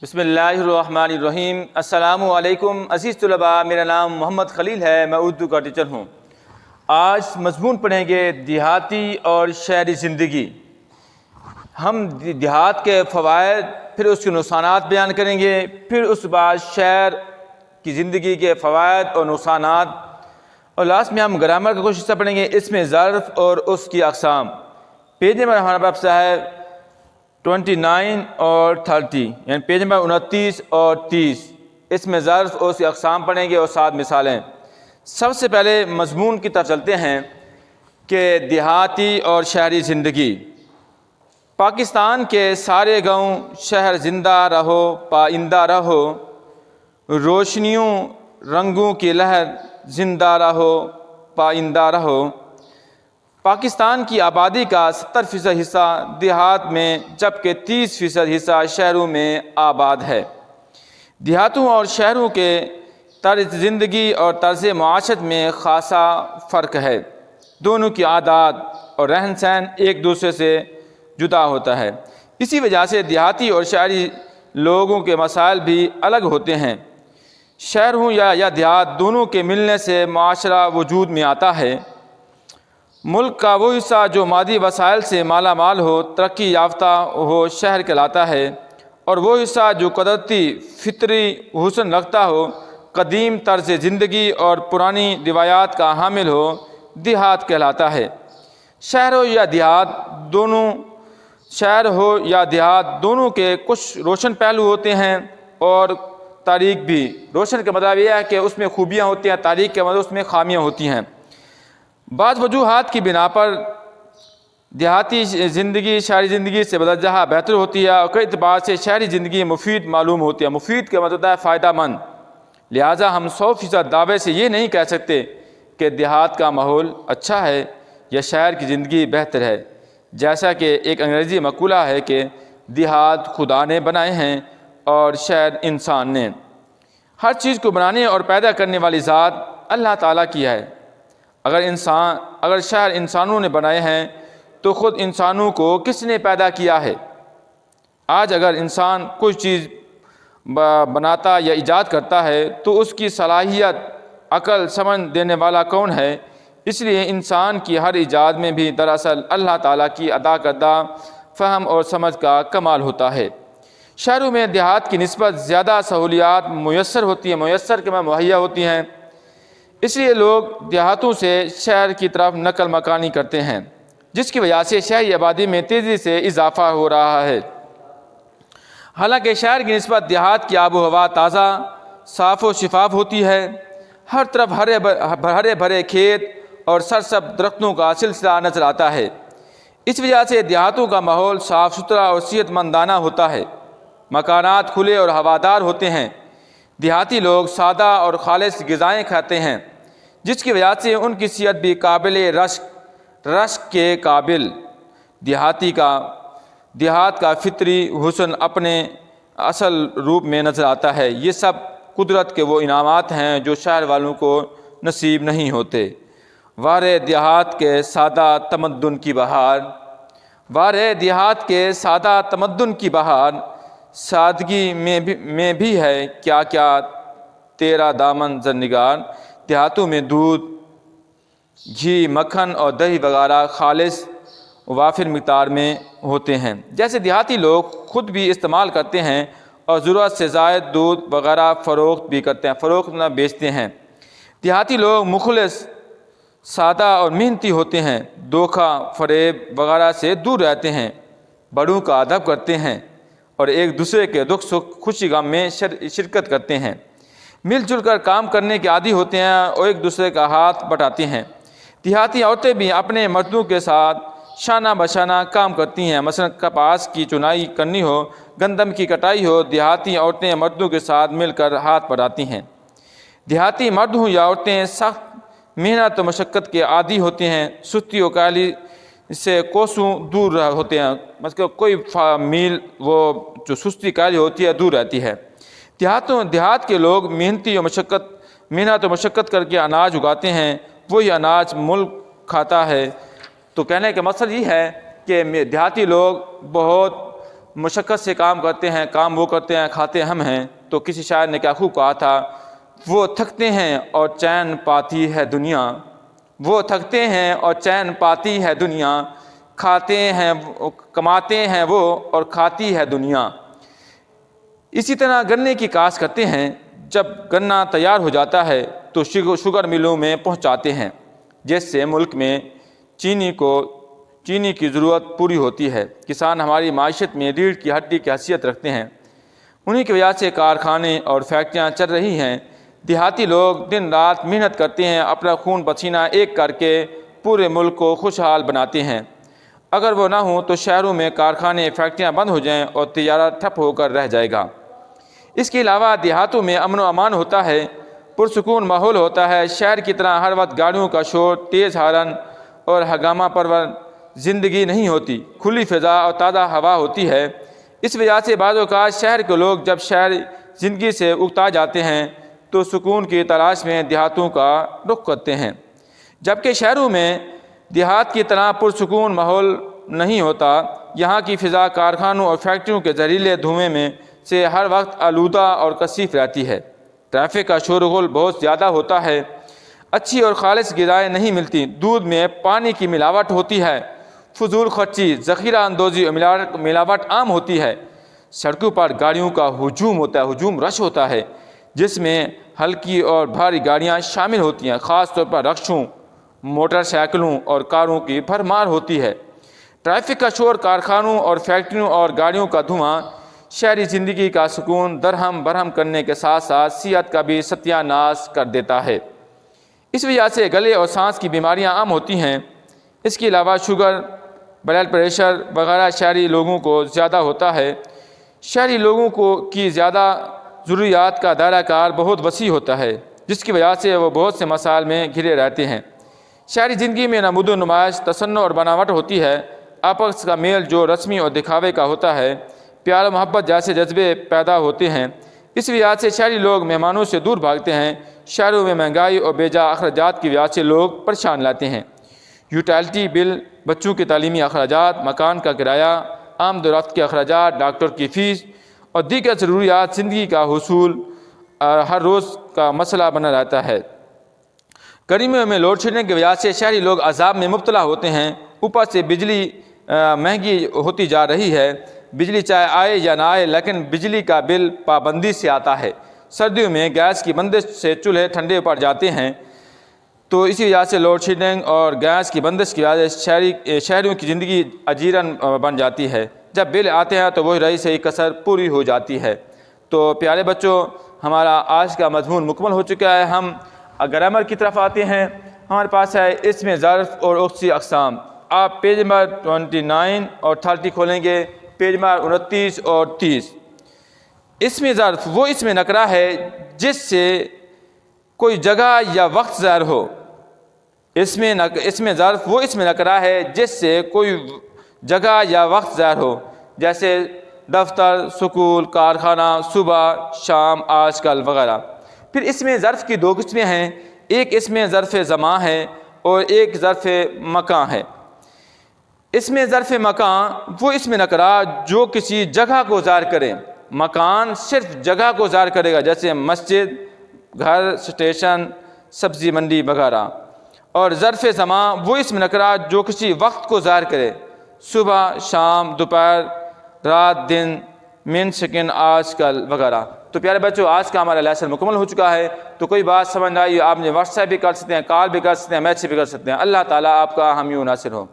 بسم اللہ الرحمن الرحیم۔ السلام علیکم عزیز طلباء، میرا نام محمد خلیل ہے، میں اردو کا ٹیچر ہوں۔ آج مضمون پڑھیں گے دیہاتی اور شہری زندگی۔ ہم دیہات کے فوائد، پھر اس کے نقصانات بیان کریں گے، پھر اس بعد شہر کی زندگی کے فوائد اور نقصانات، اور لاسٹ میں ہم گرامر کا کچھ حصہ پڑھیں گے، اس میں ظرف اور اس کی اقسام۔ پیج نمبر ہمارا پاس ہے 29 اور 30، یعنی پیج نمبر 29 اور 30۔ اس میں ظرف اور اس کی اقسام پڑھیں گے اور 7 مثالیں۔ سب سے پہلے مضمون کی طرف چلتے ہیں کہ دیہاتی اور شہری زندگی۔ پاکستان کے سارے گاؤں شہر زندہ رہو پائندہ رہو، روشنیوں رنگوں کی لہر زندہ رہو پائندہ رہو۔ پاکستان کی آبادی کا 70% حصہ دیہات میں، جبکہ 30% حصہ شہروں میں آباد ہے۔ دیہاتوں اور شہروں کے طرز زندگی اور طرز معاشرت میں خاصا فرق ہے۔ دونوں کی عادات اور رہن سہن ایک دوسرے سے جدا ہوتا ہے۔ اسی وجہ سے دیہاتی اور شہری لوگوں کے مسائل بھی الگ ہوتے ہیں۔ شہر ہوں یا دیہات، دونوں کے ملنے سے معاشرہ وجود میں آتا ہے۔ ملک کا وہ حصہ جو مادی وسائل سے مالا مال ہو، ترقی یافتہ ہو، شہر کہلاتا ہے، اور وہ حصہ جو قدرتی فطری حسن رکھتا ہو، قدیم طرز زندگی اور پرانی روایات کا حامل ہو، دیہات کہلاتا ہے۔ شہر ہو یا دیہات دونوں کے کچھ روشن پہلو ہوتے ہیں اور تاریک بھی۔ روشن کا مطلب یہ ہے کہ اس میں خوبیاں ہوتی ہیں، تاریک کا مطلب اس میں خامیاں ہوتی ہیں۔ بعض وجوہات کی بنا پر دیہاتی زندگی شہری زندگی سے بدرجہ بہتر ہوتی ہے، اور کئی اعتبار سے شہری زندگی مفید معلوم ہوتی ہے۔ مفید کا مطلب ہے فائدہ مند۔ لہٰذا ہم 100% دعوے سے یہ نہیں کہہ سکتے کہ دیہات کا ماحول اچھا ہے یا شہر کی زندگی بہتر ہے، جیسا کہ ایک انگریزی مقولہ ہے کہ دیہات خدا نے بنائے ہیں اور شہر انسان نے۔ ہر چیز کو بنانے اور پیدا کرنے والی ذات اللہ تعالیٰ کی ہے۔ اگر شہر انسانوں نے بنائے ہیں تو خود انسانوں کو کس نے پیدا کیا ہے؟ آج اگر انسان کوئی چیز بناتا یا ایجاد کرتا ہے تو اس کی صلاحیت عقل سمجھ دینے والا کون ہے؟ اس لیے انسان کی ہر ایجاد میں بھی دراصل اللہ تعالیٰ کی عطا کردہ فہم اور سمجھ کا کمال ہوتا ہے۔ شہروں میں دیہات کی نسبت زیادہ سہولیات مہیا ہوتی ہیں، اس لیے لوگ دیہاتوں سے شہر کی طرف نقل مکانی کرتے ہیں، جس کی وجہ سے شہری آبادی میں تیزی سے اضافہ ہو رہا ہے۔ حالانکہ شہر کی نسبت دیہات کی آب و ہوا تازہ، صاف و شفاف ہوتی ہے۔ ہر طرف ہرے بھرے کھیت اور سرسبز درختوں کا سلسلہ نظر آتا ہے۔ اس وجہ سے دیہاتوں کا ماحول صاف ستھرا اور صحت مندانہ ہوتا ہے۔ مکانات کھلے اور ہوادار ہوتے ہیں۔ دیہاتی لوگ سادہ اور خالص غذائیں کھاتے ہیں، جس کی وجہ سے ان کی صحت بھی قابل رشک کے قابل۔ دیہات کا فطری حسن اپنے اصل روپ میں نظر آتا ہے۔ یہ سب قدرت کے وہ انعامات ہیں جو شہر والوں کو نصیب نہیں ہوتے۔ وارے دیہات کے سادہ تمدن کی بہار، وارے دیہات کے سادہ تمدن کی بہار، سادگی میں بھی ہے کیا کیا تیرا دامن زرنگار۔ دیہاتوں میں دودھ، گھی، مکھن اور دہی وغیرہ خالص وافر مقدار میں ہوتے ہیں، جیسے دیہاتی لوگ خود بھی استعمال کرتے ہیں اور ضرورت سے زائد دودھ وغیرہ فروخت بھی کرتے ہیں، فروخت نہ بیچتے ہیں۔ دیہاتی لوگ مخلص، سادہ اور محنتی ہوتے ہیں، دھوکہ فریب وغیرہ سے دور رہتے ہیں، بڑوں کا ادب کرتے ہیں اور ایک دوسرے کے دکھ سکھ خوشی غم میں شرکت کرتے ہیں۔ مل جل کر کام کرنے کے عادی ہوتے ہیں اور ایک دوسرے کا ہاتھ بٹاتے ہیں۔ دیہاتی عورتیں بھی اپنے مردوں کے ساتھ شانہ بشانہ کام کرتی ہیں۔ مثلا کپاس کی چنائی کرنی ہو، گندم کی کٹائی ہو، دیہاتی عورتیں مردوں کے ساتھ مل کر ہاتھ بٹاتی ہیں۔ دیہاتی مرد ہوں یا عورتیں سخت محنت و مشقت کے عادی ہوتے ہیں، سستی و کاہلی سے کوسوں دور ہوتے ہیں، مطلب کوئی میل وہ جو سستی کاہلی ہوتی ہے دور رہتی ہے۔ دیہات کے لوگ محنت و مشقت کر کے اناج اگاتے ہیں، وہی اناج ملک کھاتا ہے۔ تو کہنے کا مقصد یہ ہے کہ دیہاتی لوگ بہت مشقت سے کام کرتے ہیں، کام وہ کرتے ہیں، کھاتے ہم ہیں۔ تو کسی شاعر نے کیا خوب کہا تھا، وہ تھکتے ہیں اور چین پاتی ہے دنیا، وہ تھکتے ہیں اور چین پاتی ہے دنیا، کھاتے ہیں کماتے ہیں وہ اور کھاتی ہے دنیا۔ اسی طرح گنے کی کاشت کرتے ہیں، جب گنا تیار ہو جاتا ہے تو شوگر ملوں میں پہنچاتے ہیں، جس سے ملک میں چینی کی ضرورت پوری ہوتی ہے۔ کسان ہماری معیشت میں ریڑھ کی ہڈی کی حیثیت رکھتے ہیں، انہی کی وجہ سے کارخانے اور فیکٹریاں چل رہی ہیں۔ دیہاتی لوگ دن رات محنت کرتے ہیں، اپنا خون پسینہ ایک کر کے پورے ملک کو خوشحال بناتے ہیں۔ اگر وہ نہ ہوں تو شہروں میں کارخانے فیکٹریاں بند ہو جائیں اور تجارت ٹھپ ہو کر رہ جائے گا۔ اس کے علاوہ دیہاتوں میں امن و امان ہوتا ہے، پرسکون ماحول ہوتا ہے۔ شہر کی طرح ہر وقت گاڑیوں کا شور، تیز ہارن اور ہنگامہ پرور زندگی نہیں ہوتی، کھلی فضا اور تازہ ہوا ہوتی ہے۔ اس وجہ سے بعض اوقات شہر کے لوگ جب شہر زندگی سے اکتا جاتے ہیں تو سکون کی تلاش میں دیہاتوں کا رخ کرتے ہیں، جبکہ شہروں میں دیہات کی طرح پرسکون ماحول نہیں ہوتا۔ یہاں کی فضا کارخانوں اور فیکٹریوں کے زہریلے دھوئیں میں سے ہر وقت آلودہ اور کثیف رہتی ہے۔ ٹریفک کا شور و غل بہت زیادہ ہوتا ہے، اچھی اور خالص غذائیں نہیں ملتی، دودھ میں پانی کی ملاوٹ ہوتی ہے، فضول خرچی، ذخیرہ اندوزی اور ملاوٹ عام ہوتی ہے۔ سڑکوں پر گاڑیوں کا ہجوم ہوتا ہے، ہجوم رش ہوتا ہے، جس میں ہلکی اور بھاری گاڑیاں شامل ہوتی ہیں، خاص طور پر رکشوں، موٹر سائیکلوں اور کاروں کی بھرمار ہوتی ہے۔ ٹریفک کا شور، کارخانوں اور فیکٹریوں اور گاڑیوں کا دھواں شہری زندگی کا سکون درہم برہم کرنے کے ساتھ ساتھ صحت کا بھی ستیہ ناش کر دیتا ہے۔ اس وجہ سے گلے اور سانس کی بیماریاں عام ہوتی ہیں۔ اس کے علاوہ شوگر، بلڈ پریشر وغیرہ شہری لوگوں کو زیادہ ہوتا ہے۔ شہری لوگوں کی زیادہ ضروریات کا دائرہ کار بہت وسیع ہوتا ہے، جس کی وجہ سے وہ بہت سے مسائل میں گھرے رہتے ہیں۔ شہری زندگی میں نمود و نمائش، تصنع اور بناوٹ ہوتی ہے۔ آپس کا میل جو رسمی اور دکھاوے کا ہوتا ہے، پیار و محبت جیسے جذبے پیدا ہوتے ہیں۔ اس وجہ سے شہری لوگ مہمانوں سے دور بھاگتے ہیں۔ شہروں میں مہنگائی اور بے جا اخراجات کی وجہ سے لوگ پریشان لاتے ہیں۔ یوٹیلٹی بل، بچوں کے تعلیمی اخراجات، مکان کا کرایہ، آمد و رفت کے اخراجات، ڈاکٹر کی فیس اور دیگر ضروریات زندگی کا حصول ہر روز کا مسئلہ بنا رہتا ہے۔ گرمیوں میں لوڈ شیڈنگ کی وجہ سے شہری لوگ عذاب میں مبتلا ہوتے ہیں۔ اوپر سے بجلی مہنگی ہوتی جا رہی ہے۔ بجلی چاہے آئے یا نہ آئے، لیکن بجلی کا بل پابندی سے آتا ہے۔ سردیوں میں گیس کی بندش سے چولہے ٹھنڈے پڑ جاتے ہیں، تو اسی وجہ سے لوڈ شیڈنگ اور گیس کی بندش کی وجہ سے شہریوں کی زندگی اجیرن بن جاتی ہے۔ جب بل آتے ہیں تو وہی رہی سے کسر پوری ہو جاتی ہے۔ تو پیارے بچوں، ہمارا آج کا مضمون مکمل ہو چکا ہے۔ ہم گرامر کی طرف آتے ہیں۔ ہمارے پاس ہے اسم ظرف اور اسی اقسام۔ آپ پیج نمبر 29 اور 30 کھولیں گے، پیج نمبر 29 اور 30۔ اسم ظرف وہ اسم نکرہ ہے جس سے کوئی جگہ یا وقت ظاہر ہو۔ اسم ظرف وہ اسم نکرہ ہے جس سے کوئی جگہ یا وقت ظاہر ہو، جیسے دفتر، سکول، کارخانہ، صبح، شام، آج کل وغیرہ۔ پھر اسم ظرف کی دو قسمیں ہیں، ایک اسم ظرف زمان ہے اور ایک ظرف مکان ہے۔ اسم ظرف مکان وہ اسم نکرہ جو کسی جگہ کو ظاہر کرے، مکان صرف جگہ کو ظاہر کرے گا، جیسے مسجد، گھر، اسٹیشن، سبزی منڈی وغیرہ۔ اور ظرف زمان وہ اسم نکرہ جو کسی وقت کو ظاہر کرے، صبح، شام، دوپہر، رات، دن، من، سیکنڈ، آج کل وغیرہ۔ تو پیارے بچوں، آج کا ہمارا لیسن مکمل ہو چکا ہے۔ تو کوئی بات سمجھ نہ آئی، آپ نے واٹس ایپ بھی کر سکتے ہیں، کال بھی کر سکتے ہیں، میسج بھی کر سکتے ہیں۔ اللہ تعالیٰ آپ کا حامی و ناصر ہو۔